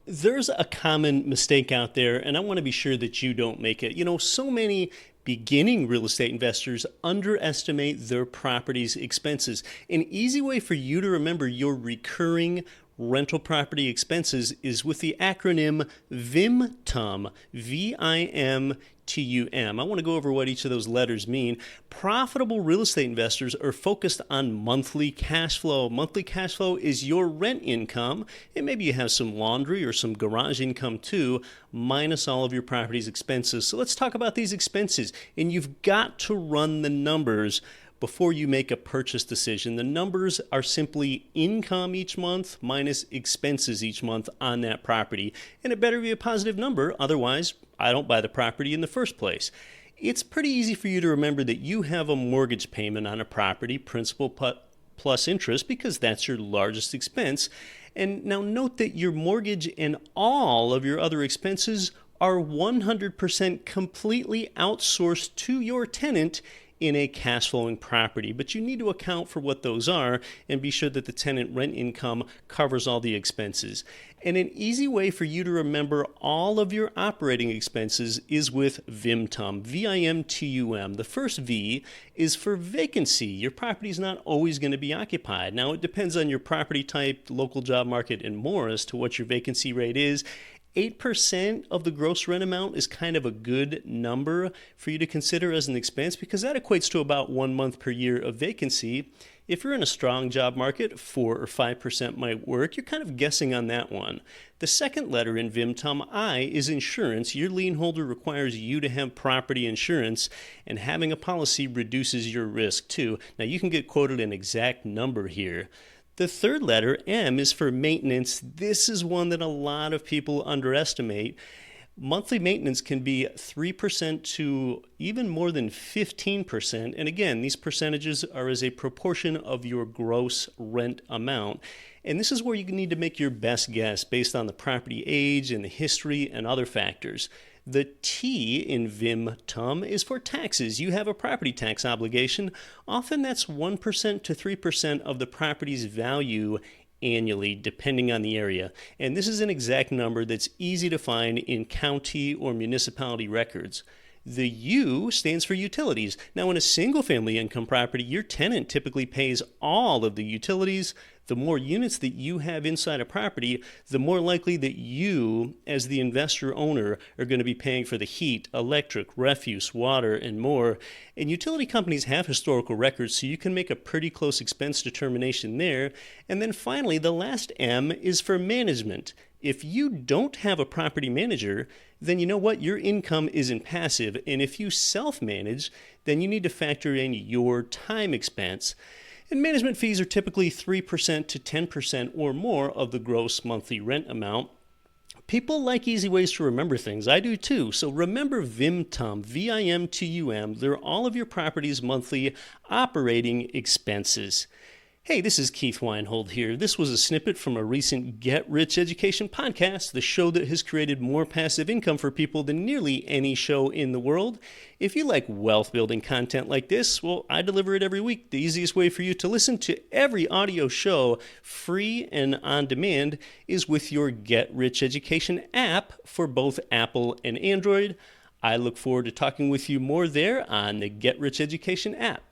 There's a common mistake out there, and I want to be sure that you don't make it. So many beginning real estate investors underestimate their property's expenses. An easy way for you to remember your recurring rental property expenses is with the acronym VIMTUM, VIMTUM. I want to go over what each of those letters mean. Profitable real estate investors are focused on monthly cash flow. Monthly cash flow is your rent income, and maybe you have some laundry or some garage income too, minus all of your property's expenses. So let's talk about these expenses, and you've got to run the numbers before you make a purchase decision. The numbers are simply income each month minus expenses each month on that property. And it better be a positive number, otherwise I don't buy the property in the first place. It's pretty easy for you to remember that you have a mortgage payment on a property, principal plus interest, because that's your largest expense. And now note that your mortgage and all of your other expenses are 100% completely outsourced to your tenant in a cash flowing property, but you need to account for what those are and be sure that the tenant rent income covers all the expenses. And an easy way for you to remember all of your operating expenses is with VIMTUM, VIMTUM. The first V is for vacancy. Your property is not always going to be occupied. Now, it depends on your property type, local job market, and more as to what your vacancy rate is. 8% of the gross rent amount is kind of a good number for you to consider as an expense because that equates to about 1 month per year of vacancy. If you're in a strong job market, 4 or 5% might work. You're kind of guessing on that one. The second letter in VIMTUM, I, is insurance. Your lien holder requires you to have property insurance, and having a policy reduces your risk too. Now, you can get quoted an exact number here. The third letter, M, is for maintenance. This is one that a lot of people underestimate. Monthly maintenance can be 3% to even more than 15%. And again, these percentages are as a proportion of your gross rent amount. And this is where you need to make your best guess based on the property age and the history and other factors. The T in VIMTUM is for taxes. You have a property tax obligation. Often that's 1% to 3% of the property's value annually, depending on the area. And this is an exact number that's easy to find in county or municipality records. The U stands for utilities. Now, in a single-family income property, your tenant typically pays all of the utilities. The more units that you have inside a property, the more likely that you, as the investor owner, are going to be paying for the heat, electric, refuse, water, and more. And utility companies have historical records, so you can make a pretty close expense determination there. And then finally, the last M is for management. If you don't have a property manager, then you know what? Your income isn't passive. And if you self-manage, then you need to factor in your time expense. And management fees are typically 3% to 10% or more of the gross monthly rent amount. People like easy ways to remember things. I do too. So remember VIMTUM, VIMTUM. They're all of your property's monthly operating expenses. Hey, this is Keith Weinhold here. This was a snippet from a recent Get Rich Education podcast, the show that has created more passive income for people than nearly any show in the world. If you like wealth building content like this, well, I deliver it every week. The easiest way for you to listen to every audio show, free and on demand, is with your Get Rich Education app for both Apple and Android. I look forward to talking with you more there on the Get Rich Education app.